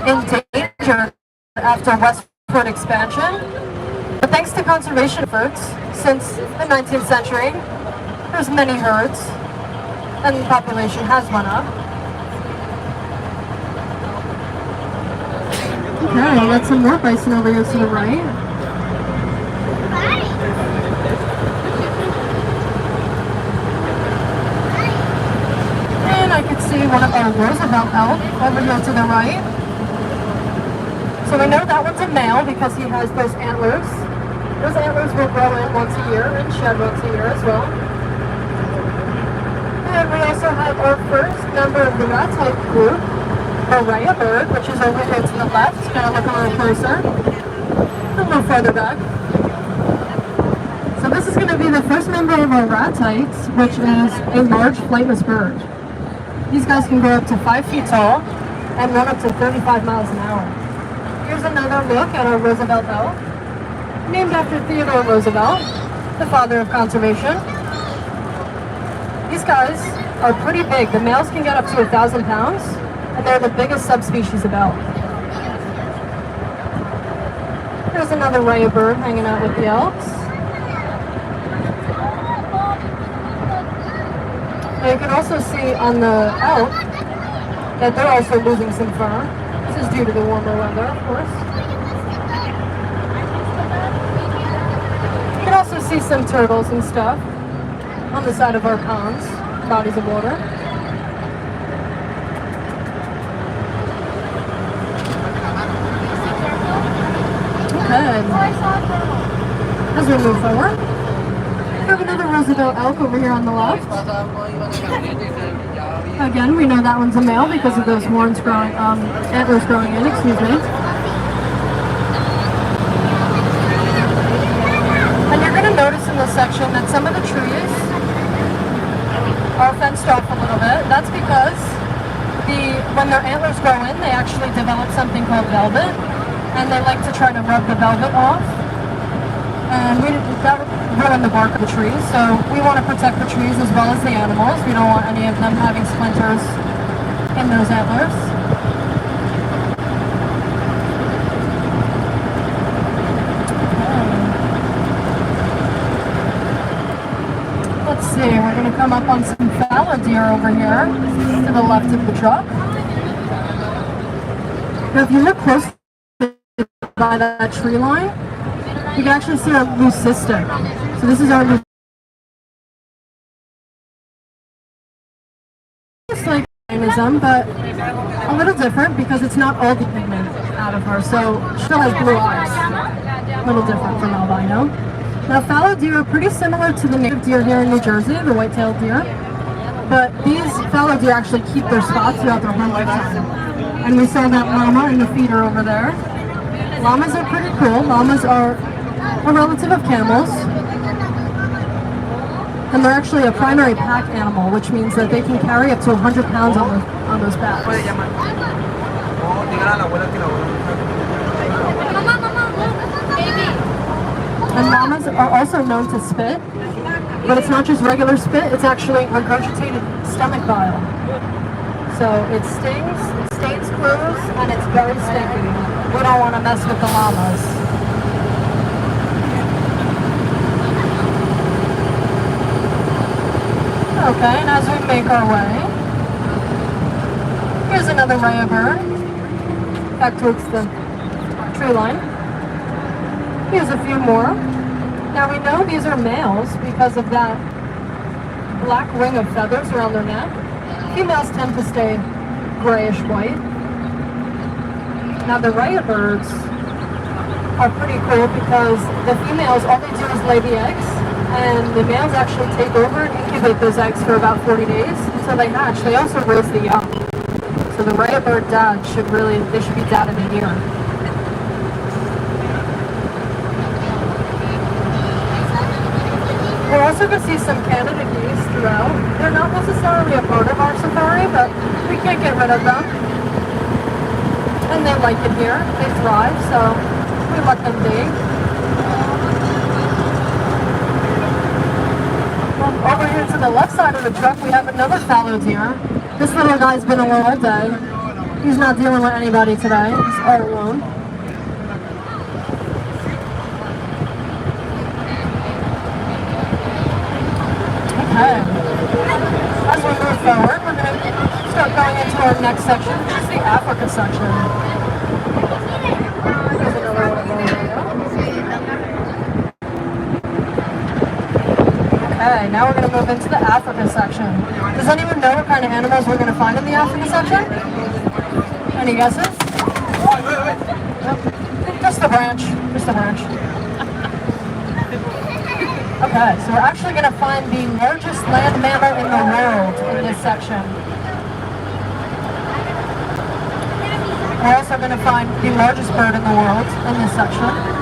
endangered after westward expansion. But thanks to conservation efforts since the 19th century, there's many herds and the population has went up. Okay, we got some more bison over here to the right. And I could see one of our Roosevelt elk over here to the right. So we know that one's a male because he has those antlers. Those antlers will grow in once a year and shed once a year as well. And we also have our first member of the rat type group, Araya bird, which is over here to the left. Gonna look a little closer. A little further back. So this is going to be the first member of our ratites, which is a large flightless bird. These guys can grow up to 5 feet tall and run up to 35 miles an hour. Here's another look at our Roosevelt elk, named after Theodore Roosevelt, the father of conservation. These guys are pretty big. The males can get up to 1,000 pounds, and they're the biggest subspecies of elk. There's another raya bird hanging out with the elks. And you can also see on the elk that they're also losing some fur. This is due to the warmer weather, of course. You can also see some turtles and stuff on the side of our ponds, bodies of water. Okay. As we move forward, we have another Roosevelt elk over here on the left. Again, we know that one's a male because of those horns growing, antlers growing in, excuse me. And you're going to notice in this section that some of the trees are fenced off a little bit. That's because when their antlers grow in, they actually develop something called velvet, and they like to try to rub the velvet off. And that would ruin the bark of the trees, so we want to protect the trees as well as the animals. We don't want any of them having splinters in those antlers. Let's see, we're going to come up on some fallow deer over here to the left of the truck. Now if you look close by that tree line, you can actually see our leucistic. So this is our leucistic. Just like organism, but a little different because it's not all the pigment out of her. So she still has blue eyes. A little different from albino. Now fallow deer are pretty similar to the native deer here in New Jersey, the white-tailed deer. But these fallow deer actually keep their spots throughout their whole lifetime. And we saw that llama in the feeder over there. Llamas are pretty cool. Llamas are a relative of camels, and they're actually a primary pack animal, which means that they can carry up to 100 pounds on those backs. And llamas are also known to spit, but it's not just regular spit, it's actually regurgitated stomach bile. So it stings, it stains clothes, and it's very stinky. We don't want to mess with the llamas. Okay, and as we make our way, here's another raya bird, back towards the tree line. Here's a few more. Now we know these are males because of that black ring of feathers around their neck. Females tend to stay grayish white. Now the raya birds are pretty cool because the females, all they do is lay the eggs, and the males actually take over and incubate those eggs for about 40 days until they hatch. They also raise the young. So the raya bird dads should be dad in a year. We're also going to see some Canada geese throughout. They're not necessarily a part of our safari, but we can't get rid of them. And they like it here. They thrive, so we let them be. Over here to the left side of the truck, we have another fallow deer. This little guy's been alone all day. He's not dealing with anybody today. He's all alone. Okay. As we move forward, we're going to start going into our next section, which is the Africa section. There's another one of those there. Okay, now we're going to move into the Africa section. Does anyone know what kind of animals we're going to find in the Africa section? Any guesses? Nope. Just a branch. Just a branch. Okay, so we're actually going to find the largest land mammal in the world in this section. We're also going to find the largest bird in the world in this section.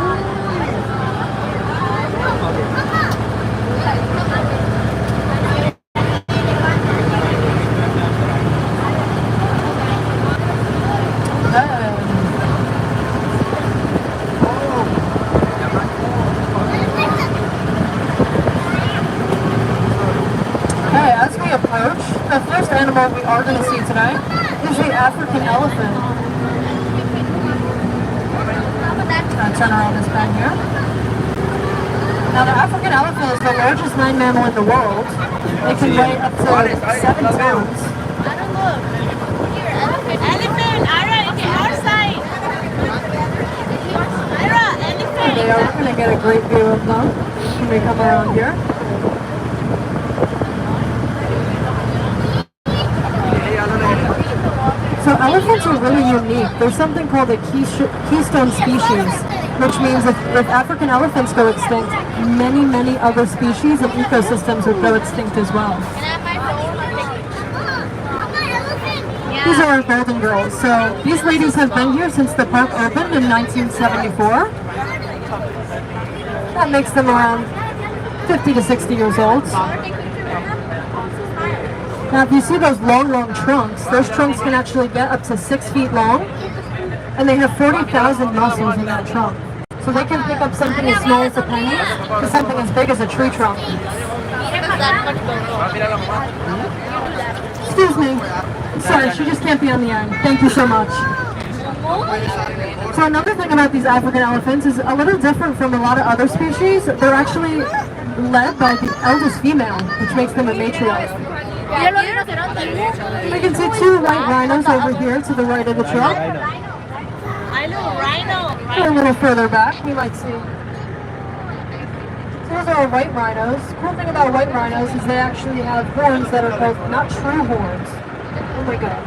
The first animal we are going to see today is the African elephant. Turn around this bend here. Now the African elephant is the largest land mammal in the world. It can weigh up to 7 tons. Elephant, Ira, okay, our side. Ira, elephant. They are going to get a great view of them when we come around here. So elephants are really unique. There's something called a keystone species, which means if African elephants go extinct, many other species and ecosystems would go extinct as well. These are our golden girls. So these ladies have been here since the park opened in 1974. That makes them around 50 to 60 years old. Now if you see those long trunks, those trunks can actually get up to 6 feet long, and they have 40,000 muscles in that trunk. So they can pick up something as small as a penny to something as big as a tree trunk. Excuse me. Sorry, she just can't be on the end. Thank you so much. So another thing about these African elephants is a little different from a lot of other species. They're actually led by the eldest female, which makes them a matriarch. We can see 2 white rhinos over here to the right of the truck. I know, rhino. A little further back, you might see. So those are our white rhinos. The cool thing about white rhinos is they actually have horns that are called not true horns. Oh my god.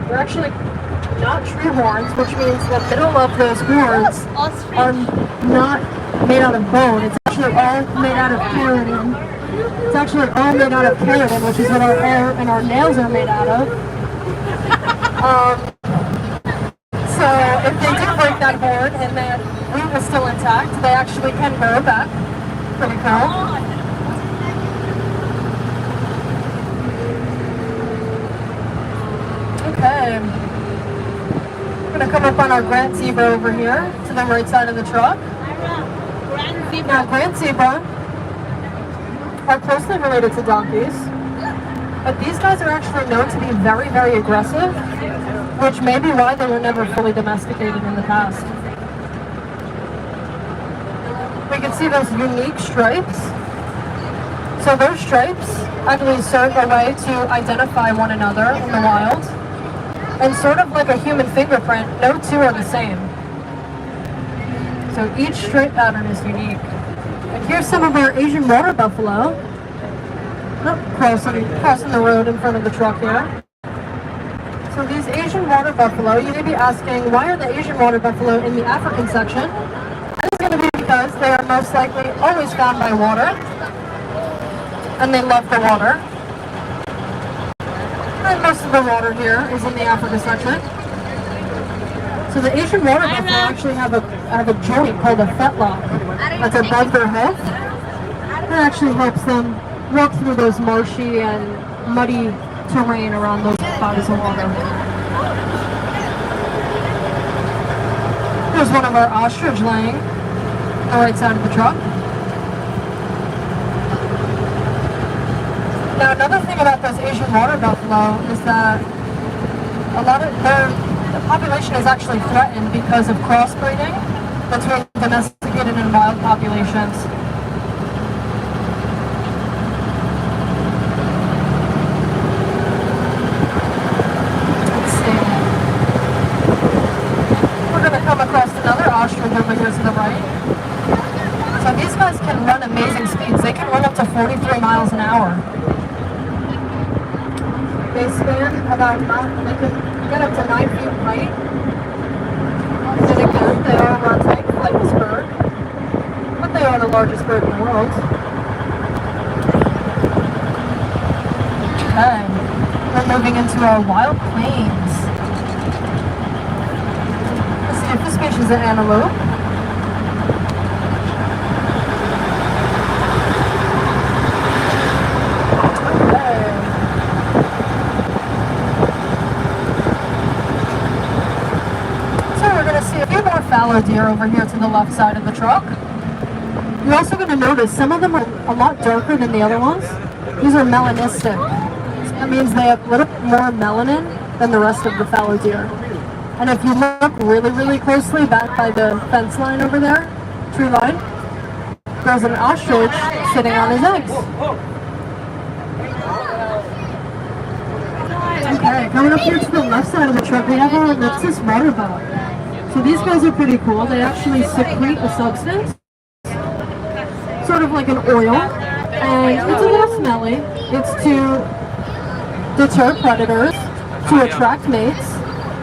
They're actually not true horns, which means the middle of those horns are not made out of bone. It's actually all made out of keratin. It's actually all made out of keratin, which is what our hair and our nails are made out of. So if they do break that horn and that root is still intact, they actually can grow back. Pretty cool. Okay. We're going to come up on our Grand Zebra over here to the right side of the truck. Now, Grand Zebra are closely related to donkeys, but these guys are actually known to be very aggressive, which may be why they were never fully domesticated in the past. We can see those unique stripes. So those stripes actually serve a way to identify one another in the wild, and sort of like a human fingerprint, no 2 are the same. So each stripe pattern is unique. And here's some of our Asian water buffalo. Oh, crossing the road in front of the truck here. So these Asian water buffalo, you may be asking, why are the Asian water buffalo in the African section? That is going to be because they are most likely always found by water, and they love the water. And most of the water here is in the Africa section. So the Asian water buffalo actually have a joint called a fetlock that's above their head. That actually helps them walk through those marshy and muddy terrain around those bodies of water. There's one of our ostrich laying on the right side of the truck. Now another thing about those Asian water buffalo is that a lot of the population is actually threatened because of crossbreeding between domesticated and wild populations. Let's see. We're going to come across another ostrich over here to the right. So these guys can run amazing speeds. They can run up to 43 miles an hour. They span about, they can get up to 9 feet in height. And again, they are a run-type flightless bird, but they are the largest bird in the world. Okay, we're moving into our wild plains. Let's see if this species is an antelope. Fallow deer over here to the left side of the truck. You're also going to notice some of them are a lot darker than the other ones. These are melanistic. So that means they have a little bit more melanin than the rest of the fallow deer. And if you look really, really closely back by the fence line over there, tree line, there's an ostrich sitting on his eggs. Okay, coming up here to the left side of the truck, we have our Ellipsis water bug. So these guys are pretty cool. They actually secrete a substance, sort of like an oil, and it's a little smelly. It's to deter predators, to attract mates,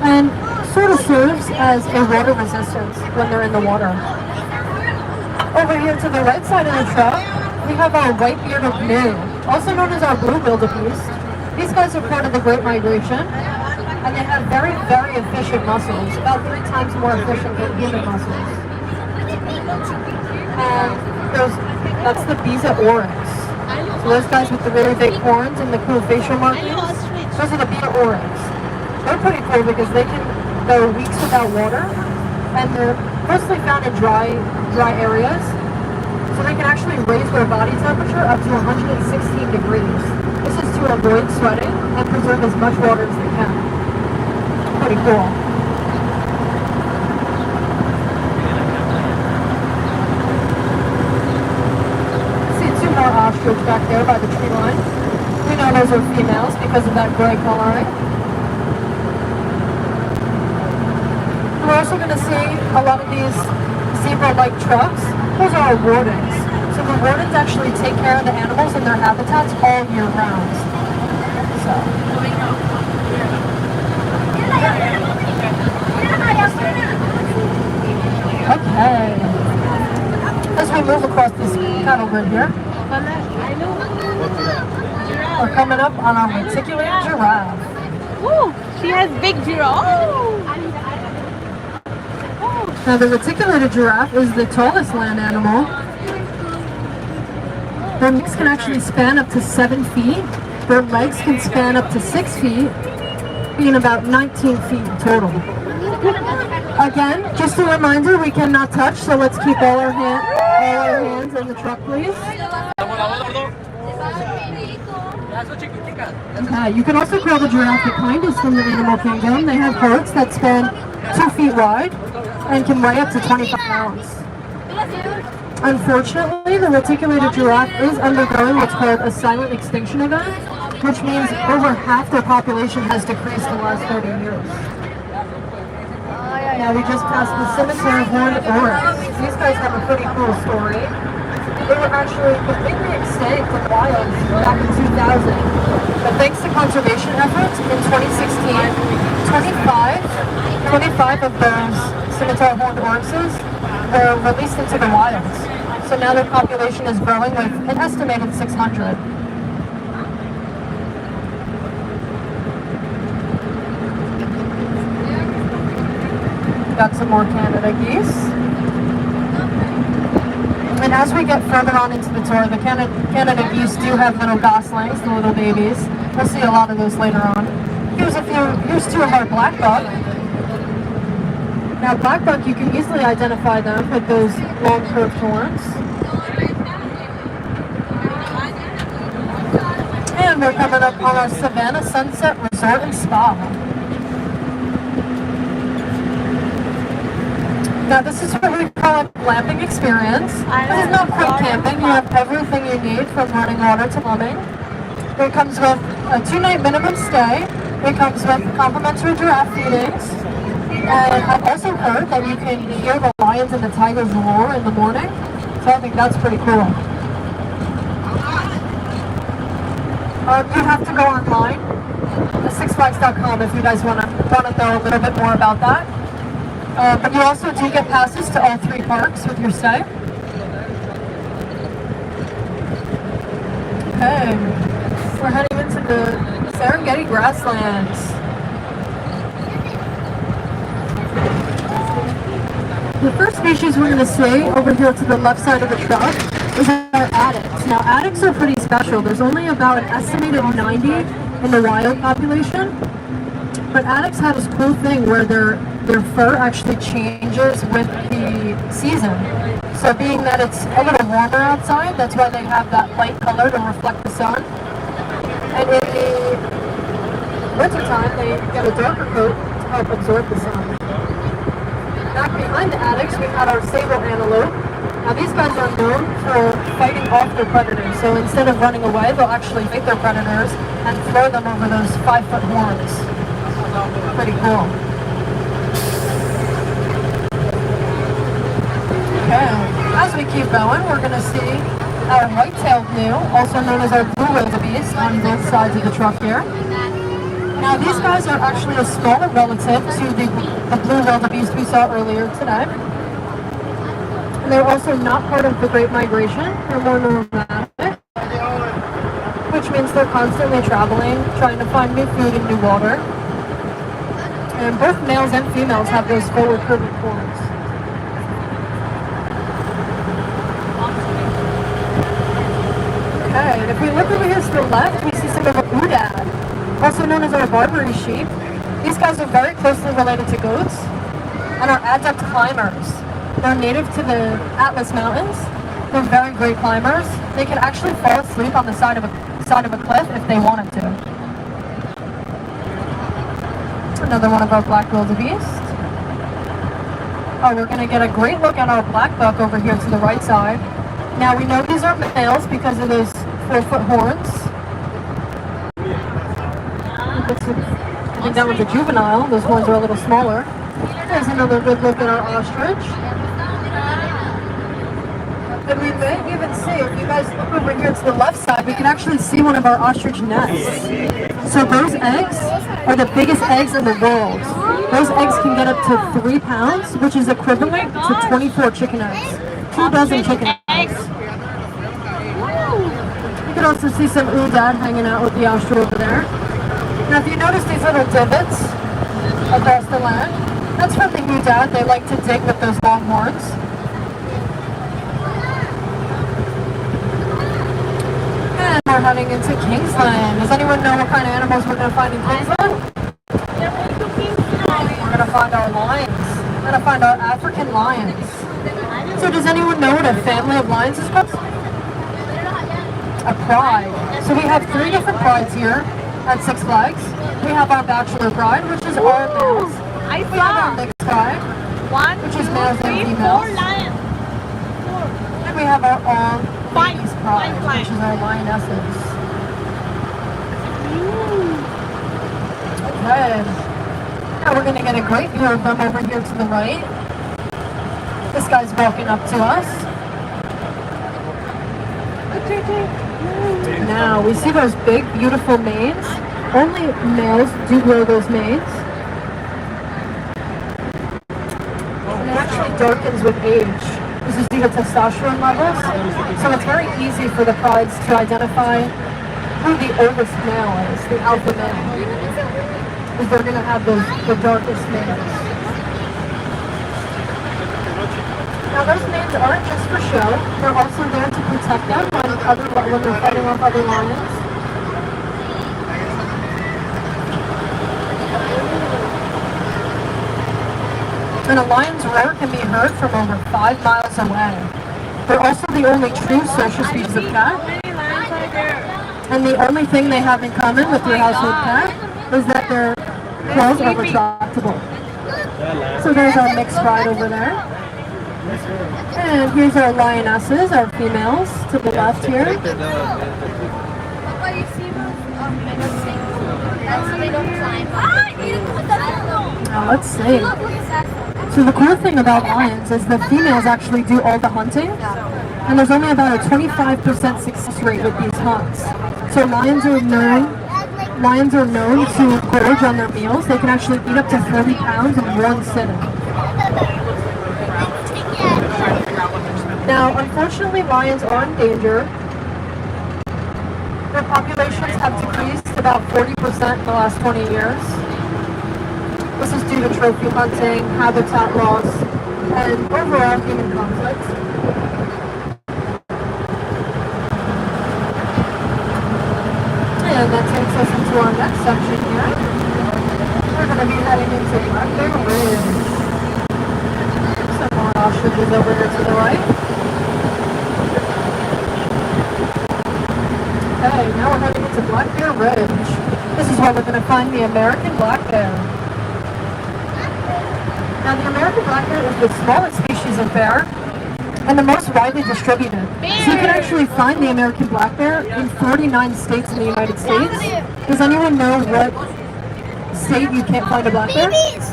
and sort of serves as a water resistance when they're in the water. Over here to the right side of the truck, we have our white-bearded gnu, also known as our blue-wildebeest. These guys are part of the Great Migration. And they have very, very efficient muscles, about 3 times more efficient than human muscles. And that's the Bisa oryx. So those guys with the really big horns and the cool facial markings, those are the Bisa oryx. They're pretty cool because they can go weeks without water, and they're mostly found in dry areas. So they can actually raise their body temperature up to 116 degrees. This is to avoid sweating and preserve as much water as they can. Pretty cool. See 2 more ostrich back there by the tree line. We know those are females because of that gray coloring. We're also going to see a lot of these zebra-like trucks. Those are our wardens. So the wardens actually take care of the animals in their habitats all year round. So. Okay. As we move across this cattle grid here, we're coming up on our reticulated giraffe. Woo! She has big giraffe. Oh. Now the reticulated giraffe is the tallest land animal. Their necks can actually span up to 7 feet. Their legs can span up to 6 feet, being about 19 feet in total. Again, just a reminder, we cannot touch, so let's keep all our hands in the truck, please. Okay, you can also call the giraffe the kindest from the animal kingdom. They have hearts that span 2 feet wide and can weigh up to 25 pounds. Unfortunately, the reticulated giraffe is undergoing what's called a silent extinction event, which means over half their population has decreased in the last 30 years. Now we just passed the cemetery of horned oryx. These guys have a pretty cool story. They were actually completely extinct in the wild back in 2000. But thanks to conservation efforts in 2016, 25 of those scimitar horned oryxes were released into the wilds. So now their population is growing with an estimated 600. Got some more Canada geese. And as we get further on into the tour, the Canada geese do have little goslings, the little babies. We'll see a lot of those later on. Here's 2 of our blackbuck. Now blackbuck, you can easily identify them with those long curved horns. And and we're coming up on our Savannah Sunset Resort and Spa. Now this is what we call a glamping experience. This is not quite camping. You have everything you need from running water to plumbing. It comes with a 2-night minimum stay. It comes with complimentary giraffe feedings. And I've also heard that you can hear the lions and the tigers roar in the morning. So I think that's pretty cool. You have to go online to sixflags.com if you guys want to know a little bit more about that. But you also do get passes to all 3 parks with your stay. Okay, we're heading into the Serengeti grasslands. The first species we're going to see over here to the left side of the truck is our addax. Now addax are pretty special. There's only about an estimated 90 in the wild population. But addax have this cool thing where their fur actually changes with the season. So being that it's a little warmer outside, that's why they have that light color to reflect the sun. And in the wintertime, they get a darker coat to help absorb the sun. Back behind the addax, we had our sable antelope. Now these guys are known for fighting off their predators. So instead of running away, they'll actually fight their predators and throw them over those 5-foot horns. Pretty cool. Okay, as we keep going, we're going to see our white-tailed gnu, also known as our blue wildebeest, on both sides of the truck here. Now these guys are actually a smaller relative to the blue wildebeest we saw earlier today. And they're also not part of the Great Migration. They're more nomadic, which means they're constantly traveling, trying to find new food and new water. And both males and females have those forward curving horns. Okay, and if we look over here to the left, we see some of a Udad, also known as our Barbary sheep. These guys are very closely related to goats and are adept climbers. They're native to the Atlas Mountains. They're very great climbers. They can actually fall asleep on the side of a cliff if they wanted to. Another one of our black wildebeest. Oh, we're going to get a great look at our black buck over here to the right side. Now we know these are males because of those 4-foot horns. I think that one's a juvenile. Those horns are a little smaller. There's another good look at our ostrich. And we may even see, if you guys look over here to the left side, we can actually see one of our ostrich nests. So those eggs are the biggest eggs in the world. Those eggs can get up to 3 pounds, which is equivalent to 24 chicken eggs. 2 dozen chicken eggs. You can also see some Udad hanging out with the ostrich over there. Now if you notice these little divots across the land, that's from the Udad. They like to dig with those long horns. And we're heading into Kingsland. Does anyone know what kind of animals we're going to find in Kingsland? We're going to find our lions. We're going to find our African lions. So does anyone know what a family of lions is called? A pride. So we have 3 different prides here at Six Flags. We have our bachelor pride, which is all males. I We have our saw mixed pride, 1, which is 2, males and 3, females. 4 lions. And we have our all Fine. ladies pride, Fine. which is our lionesses. Okay. Now we're going to get a great view of them over here to the right. This guy's walking up to us. Now we see those big, beautiful manes. Only males do grow those manes. And it actually darkens with age. This is due to testosterone levels. So it's very easy for the prides to identify who the oldest male is, the alpha male. Because they're going to have the darkest manes. Now those manes aren't just for show. They're also there to protect them when they're fighting off other lions. And a lion's roar can be heard from over 5 miles away. They're also the only true social species of cat. How many lions are there? And the only thing they have in common with your household pet is that their claws are retractable. So there's our mixed pride over there. And here's our lionesses, our females, to the left here. Papa, you see those menacing? That's so they don't climb. Now let's see. So the cool thing about lions is the females actually do all the hunting. And there's only about a 25% success rate with these hunts. So lions are known to gorge on their meals. They can actually eat up to 30 pounds in one sitting. Now, unfortunately, lions are endangered. Their populations have decreased about 40% in the last 20 years. This is due to trophy hunting, habitat loss, and overall human conflict. And that takes us into our next section here. We're going to be heading into Black Bear Ridge. Some more ostriches over here to the right. Okay, now we're heading into Black Bear Ridge. This is where we're going to find the American black bear. Now, the American black bear is the smallest species of bear and the most widely distributed. So you can actually find the American black bear in 49 states in the United States. Does anyone know what state you can't find a black bear? Babies!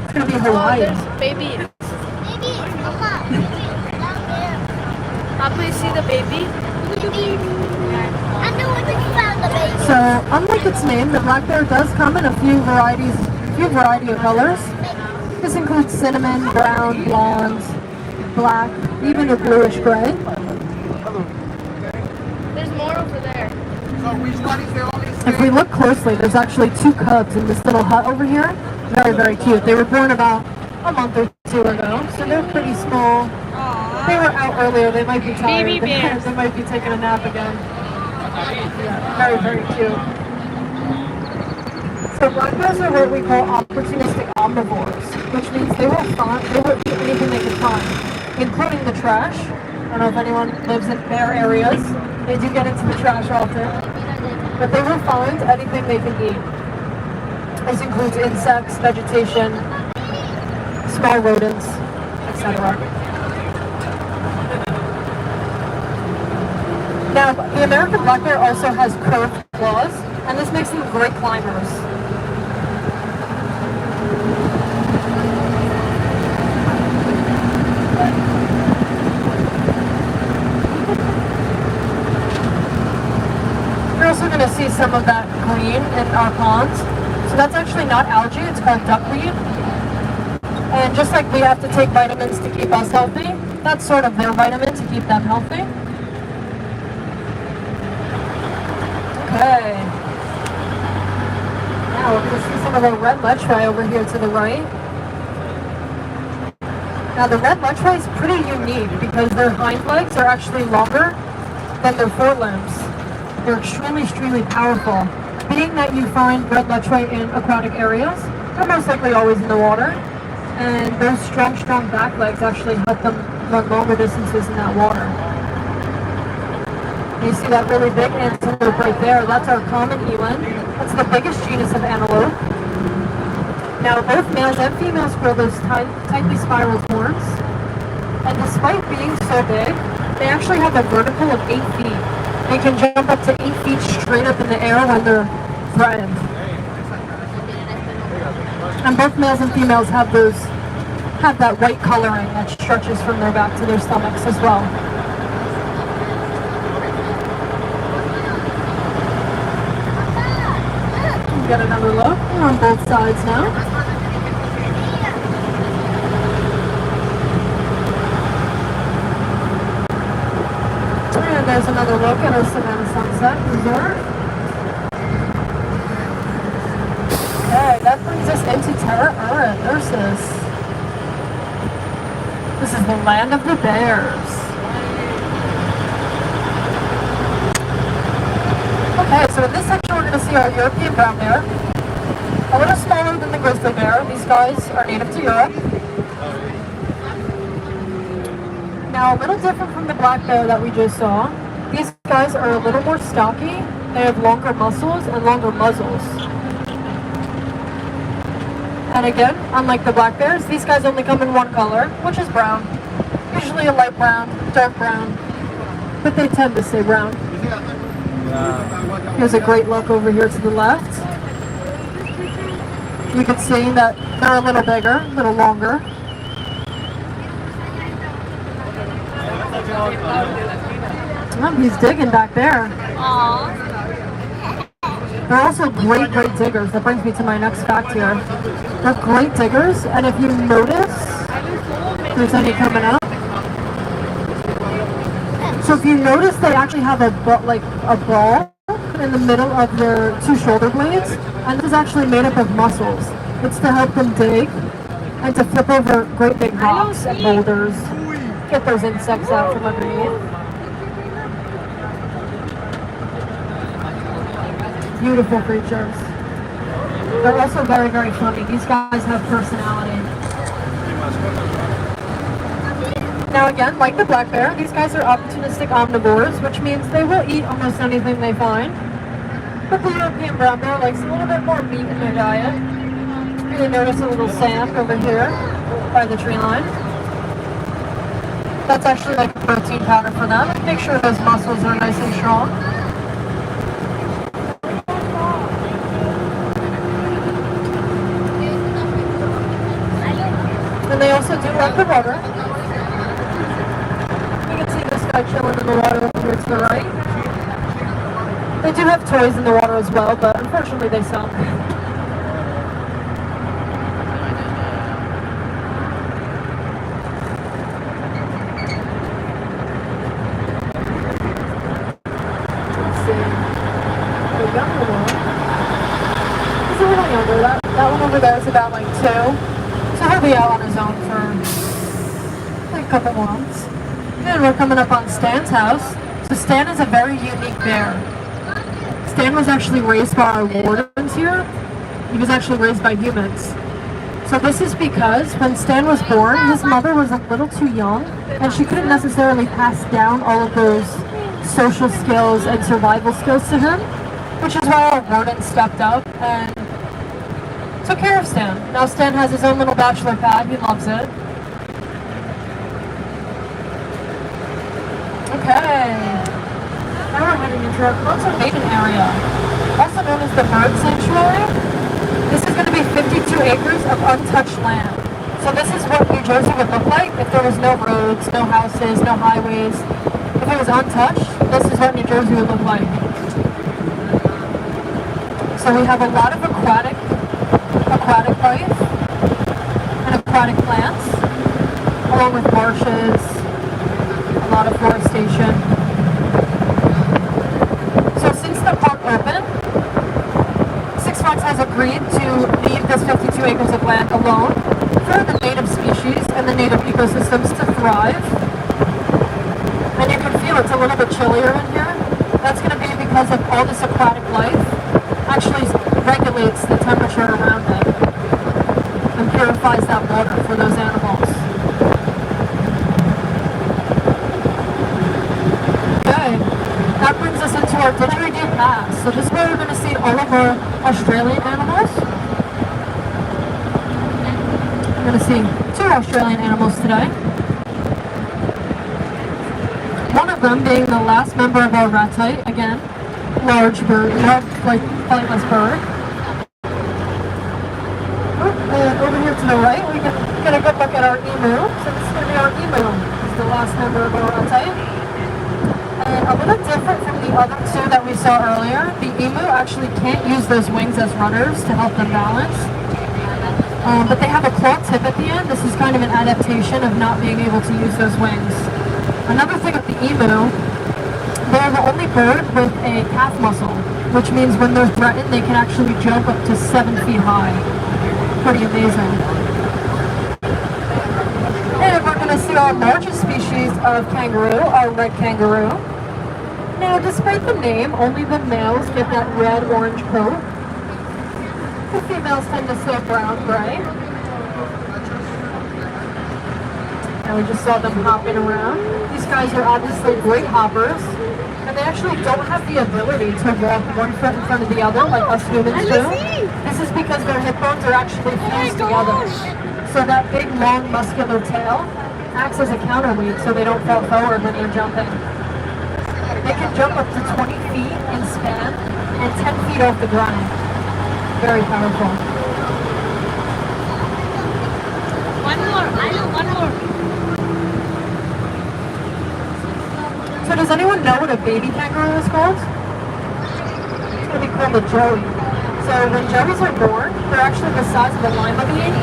It's going to be Hawaii. Baby. Mama! Papa, you see the baby? I know where you found the baby. So, unlike its name, the black bear does come in a few variety of colors. This includes cinnamon, brown, blonde, black, even a bluish gray. There's more over there. If we look closely, there's actually two cubs in this little hut over here. Very, very cute. They were born about a month or two ago, so they're pretty small. They were out earlier. They might be tired. Baby bears. They might be taking a nap again. Yeah, very, very cute. So black bears are what we call opportunistic omnivores, which means they will eat anything they can find, including the trash. I don't know if anyone lives in bear areas. They do get into the trash often, but they will find anything they can eat. This includes insects, vegetation, small rodents, etc. Now, the American black bear also has curved claws, and this makes them great climbers. You're also going to see some of that green in our ponds. So that's actually not algae, it's called duckweed. And just like we have to take vitamins to keep us healthy, that's sort of their vitamin to keep them healthy. Okay. Now we're going to see some of the red lechwe over here to the right. Now the red lechwe is pretty unique because their hind legs are actually longer than their forelimbs. They're extremely powerful. Being that you find red lechwe in aquatic areas, they're most likely always in the water. And those strong back legs actually help them run longer distances in that water. You see that really big antelope right there? That's our common eland. That's the biggest genus of antelope. Now, both males and females grow those tightly spiraled horns. And despite being so big, they actually have a vertical of 8 feet. They can jump up to 8 feet straight up in the air when they're threatened. And both males and females have that white coloring that stretches from their back to their stomachs as well. Get another look on both sides now. And there's another look at our Savannah Sunset Resort. Okay, that brings us into Terra Ura Nurses. This is the land of the bears. Okay, so in this section we're going to see our European brown bear. A little smaller than the grizzly bear. These guys are native to Europe. Now, a little different from the black bear that we just saw. These guys are a little more stocky. They have longer muscles and longer muzzles. And again, unlike the black bears, these guys only come in one color, which is brown. Usually a light brown, dark brown, but they tend to stay brown. Here's a great look over here to the left. You can see that they're a little bigger, a little longer. Oh, he's digging back there. Aww. They're also great diggers. That brings me to my next fact here. They're great diggers, and if you notice, there's any coming up. So if you notice, they actually have a ball in the middle of their two shoulder blades, and this is actually made up of muscles. It's to help them dig and to flip over great big rocks and boulders, get those insects out from underneath. Beautiful creatures. They're also very funny. These guys have personality. Now again, like the black bear, these guys are opportunistic omnivores, which means they will eat almost anything they find. But the European brown bear likes a little bit more meat in their diet. You notice a little sand over here by the tree line. That's actually like a protein powder for them. Make sure those muscles are nice and strong. And they also do like the water. You can see this guy chilling in the water over here to the right. They do have toys in the water as well, but unfortunately they sunk. Let's see. The younger one. He's a little younger. That one over there is about like 2. So he'll be out on his own for like a couple months. And we're coming up on Stan's house. So Stan is a very unique bear. Stan was actually raised by our wardens here. He was actually raised by humans. So this is because when Stan was born, his mother was a little too young, and she couldn't necessarily pass down all of those social skills and survival skills to him, which is why our wardens stepped up and took care of Stan. Now Stan has his own little bachelor pad. He loves it. Okay. Now we're heading into our conservation area, also known as the Bird Sanctuary. This is going to be 52 acres of untouched land. So this is what New Jersey would look like if there was no roads, no houses, no highways. If it was untouched, this is what New Jersey would look like. So we have a lot of aquatic life and aquatic plants, along with marshes, a lot of forestation. So since the park opened, Six Flags has agreed to leave this 52 acres of land alone for the native species and the native ecosystems to thrive. And you can feel it's a little bit chillier in here. That's going to be because of all this aquatic life actually regulates the temperature around it and purifies that water for those animals. Okay, that brings us into our Didgeridoo Pass. So this is where we're going to see all of our Australian animals. We're going to see 2 Australian animals today. One of them being the last member of our ratite, again, large bird, like flightless bird. And over here to the right, we can get a good look at our emu. So this is going to be our emu. This is the last member of our ratite. And a little different from the other 2 that we saw earlier, the emu actually can't use those wings as rudders to help them balance. But they have a claw tip at the end. This is kind of an adaptation of not being able to use those wings. Another thing with the emu, they're the only bird with a calf muscle, which means when they're threatened, they can actually jump up to 7 feet high. Pretty amazing. And we're going to see our largest species of kangaroo, our red kangaroo. Now, despite the name, only the males get that red-orange coat. The females tend to stay brown-gray. And we just saw them hopping around. These guys are obviously great hoppers. and they actually don't have the ability to walk one foot in front of the other like us humans do. This is because their hip bones are actually fused together. So that big, long, muscular tail acts as a counterweight so they don't fall forward when you're jumping. They can jump up to 20 feet in span and 10 feet off the ground. Very powerful. One more. I know one more. So does anyone know what a baby kangaroo is called? It's going to be called a joey. So when joeys are born, they're actually the size of a lima bean,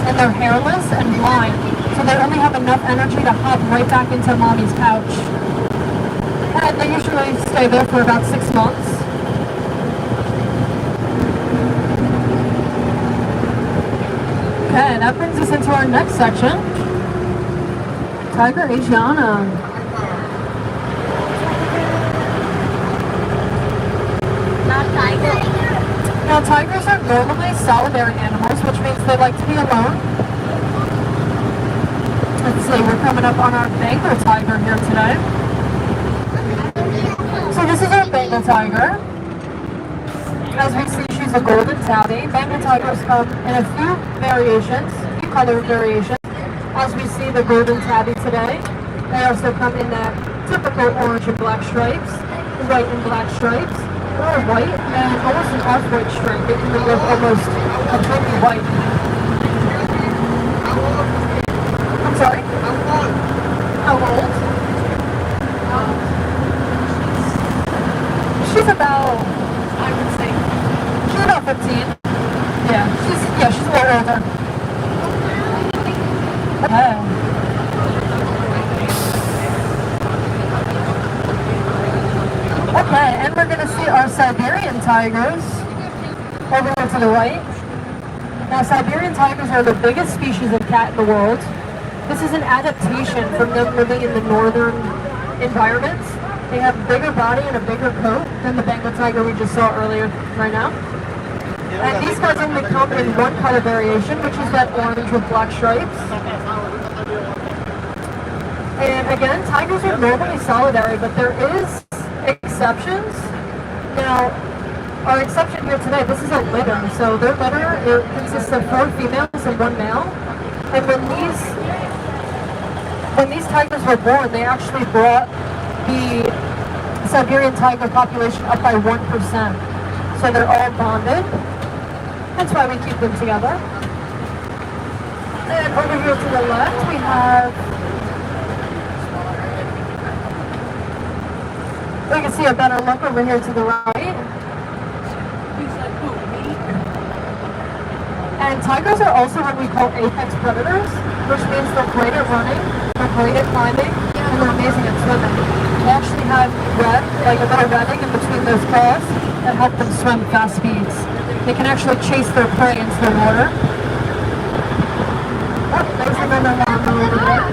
and they're hairless and blind. So they only have enough energy to hop right back into mommy's pouch. And they usually stay there for about 6 months. Okay, that brings us into our next section. Tiger Asiana. Not tiger. Now, tigers are normally solitary animals, which means they like to be alone. Let's see, we're coming up on our Bengal tiger here today. So this is our Bengal tiger. As we see, she's a golden tabby. Bengal tigers come in a few variations, a few color variations. As we see the golden tabby today, they also come in that typical orange and black stripes, white and black stripes, or white and almost an off-white stripe. They can look almost completely white. I'm sorry? How old? She's about, I would say, she's about 15. Yeah, she's a little older. Okay. Okay, and we're going to see our Siberian tigers over here to the right. Now, Siberian tigers are the biggest species of cat in the world. This is an adaptation from them living in the northern environments. They have a bigger body and a bigger coat than the Bengal tiger we just saw earlier right now. And these guys only come in one color variation, which is that orange with black stripes. And again, tigers are normally solitary, but there is exceptions. Now, our exception here today, this is a litter. So their litter, it consists of 4 females and 1 male. And when these tigers were born, they actually brought the Siberian tiger population up by 1%. So they're all bonded. That's why we keep them together. And over here to the left, we have, we can see a better look over here to the right. And tigers are also what we call apex predators, which means they're great at running, they're great at climbing, and they're amazing at swimming. They actually have like a little webbing in between those claws that help them swim fast speeds. They can actually chase their prey into the water. Oh, there's another one over there.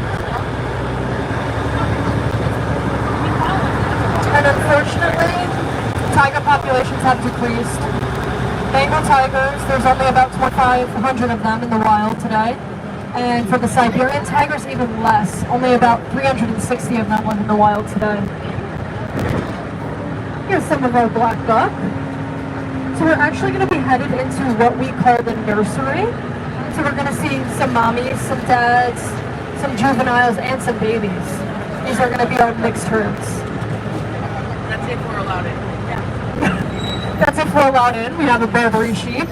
And unfortunately, tiger populations have decreased. Bengal tigers, there's only about 2,500 of them in the wild today. And for the Siberian tigers, even less. Only about 360 of them live in the wild today. Here's some of our black buck. So we're actually going to be headed into what we call the nursery. So we're going to see some mommies, some dads, some juveniles, and some babies. These are going to be our mixed herds. That's if we're allowed in. That's if we're allowed in. We have a Barbary sheep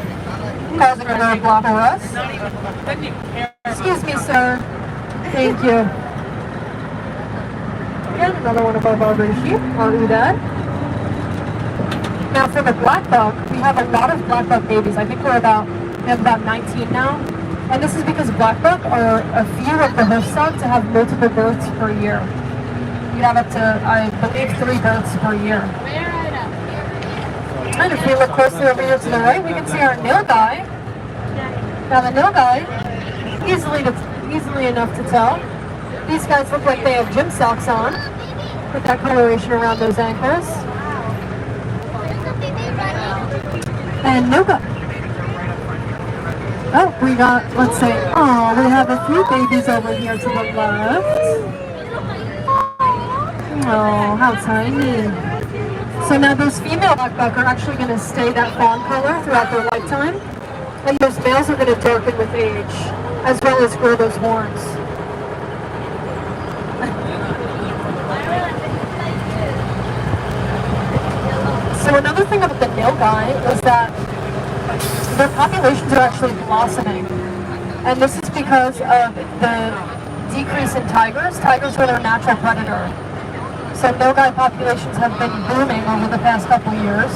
causing a roadblock for us. Doesn't even care. Excuse me, sir. Thank you. Again, another one of our Barbary sheep, our Udad. Now for the black buck, we have a lot of black buck babies. I think we have about 19 now. And this is because black buck are a few of the host stock to have multiple births per year. You have up to, I believe, 3 births per year. And if we look closely over here to the right, we can see our nilgai. Now the nilgai, easily enough to tell. These guys look like they have gym socks on, with that coloration around those ankles. And nilgai. Oh, we got, let's say, we have a few babies over here to the left. Oh, how tiny. So now those female buckbuck are actually going to stay that fawn color throughout their lifetime. And those males are going to darken with age, as well as grow those horns. So another thing about the nilgai is that their populations are actually blossoming. And this is because of the decrease in tigers. Tigers are their natural predator. So nilgai populations have been booming over the past couple years.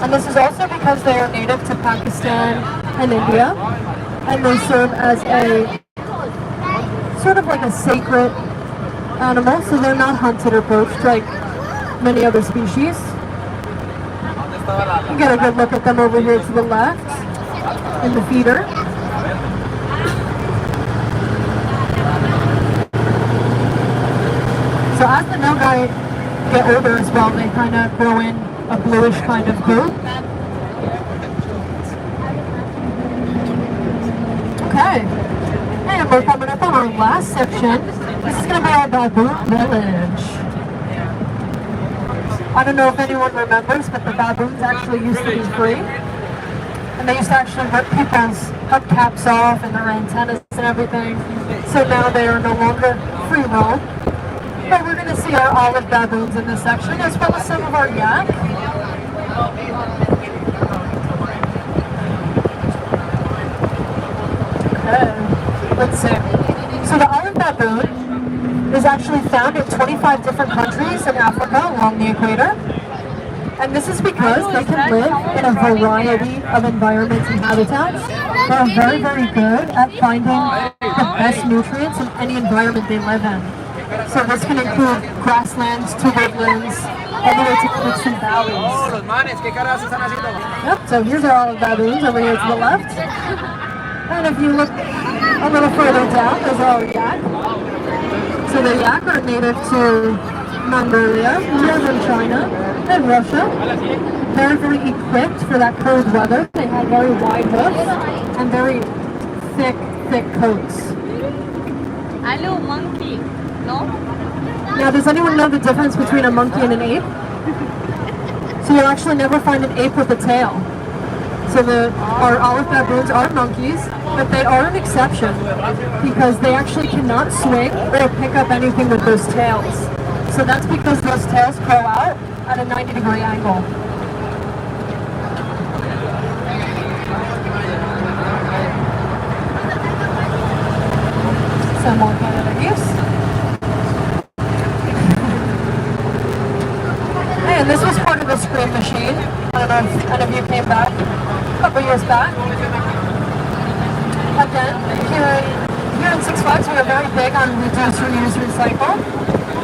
And this is also because they are native to Pakistan and India. And they serve as a sort of like a sacred animal. So they're not hunted or poached like many other species. You get a good look at them over here to the left in the feeder. So as the nilgai get older as well, they kind of grow in a bluish kind of coat. Okay, and we're coming up on our last section. This is going to be our baboon village. I don't know if anyone remembers, but the baboons actually used to be free. And they used to actually rip people's hubcaps off and their antennas and everything. So now they are no longer free roam. But we're going to see our olive baboons in this section, as well as some of our yak. Okay, let's see. So the olive baboon is actually found in 25 different countries in Africa along the equator. And this is because they can live in a variety of environments and habitats. They're very, very good at finding the best nutrients in any environment they live in. So this can include grasslands to woodlands, all the way to cliffs and valleys. Yep, so here's our olive baboons over here to the left. And if you look a little further down, there's our yak. So the yak are native to Mongolia, northern China, and Russia. They're very equipped for that cold weather. They have very wide hoofs and very thick coats. Hello, monkey. No? Now, does anyone know the difference between a monkey and an ape? So you'll actually never find an ape with a tail. So our olive baboons are monkeys, but they are an exception because they actually cannot swing or pick up anything with those tails. So that's because those tails curl out at a 90-degree angle. Some more Canada geese. And this was part of the Scream Machine. I don't know if any of you came back a couple years back. Again, here in Six Flags, we are very big on reduce, reuse, recycle.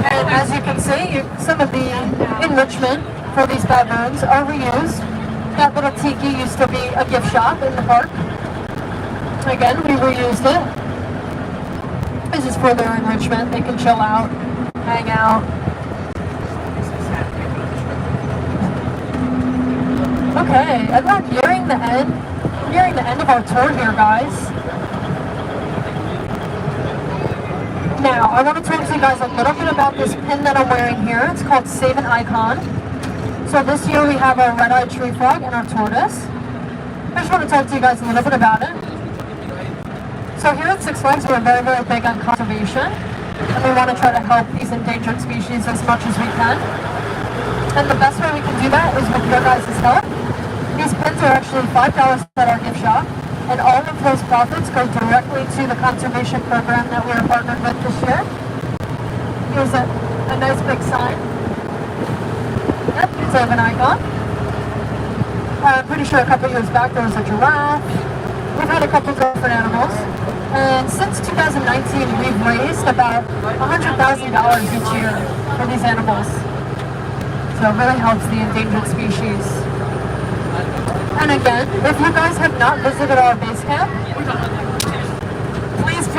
And as you can see, some of the enrichment for these baboons are reused. That little tiki used to be a gift shop in the park. Again, we reused it. This is for their enrichment. They can chill out, hang out. Okay, and we're nearing the end of our tour here, guys. Now, I want to talk to you guys a little bit about this pin that I'm wearing here. It's called Save an Icon. So this year we have our red-eyed tree frog and our tortoise. I just want to talk to you guys a little bit about it. So here at Six Flags, we're very, very big on conservation. And we want to try to help these endangered species as much as we can. And the best way we can do that is with your guys' help. These pins are actually $5 at our gift shop, and all of those profits go directly to the conservation program that we are partnered with this year. Here's a nice big sign. Yep, Save an Icon. I'm pretty sure a couple years back there was a giraffe. We've had a couple different animals. And since 2019, we've raised about $100,000 each year for these animals. So it really helps the endangered species. And again, if you guys have not visited our base camp, please be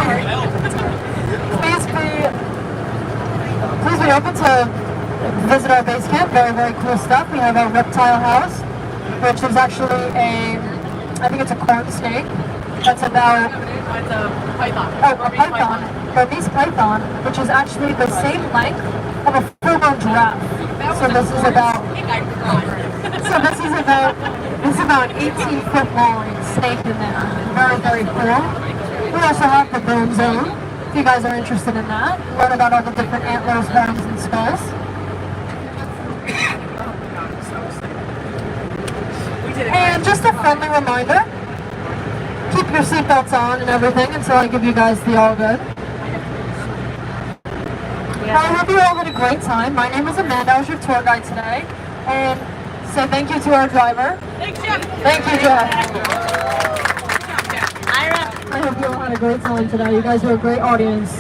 open to visit our base camp. Very, very cool stuff. We have our reptile house, which is actually I think it's a corn snake. That's about... It's a python. Oh, a python. Burmese python, which is actually the same length of a full-grown giraffe. So this is about it's about 18 foot long snake in there. Very, very cool. We also have the bone zone. If you guys are interested in that, learn about all the different antlers, horns, and skulls. And just a friendly reminder, keep your seatbelts on and everything until I give you guys the all good. Well, I hope you all had a great time. My name is Amanda. I was your tour guide today. And say thank you to our driver. Thanks, Jeff. Thank you, Jeff. Ira. I hope you all had a great time today. You guys were a great audience.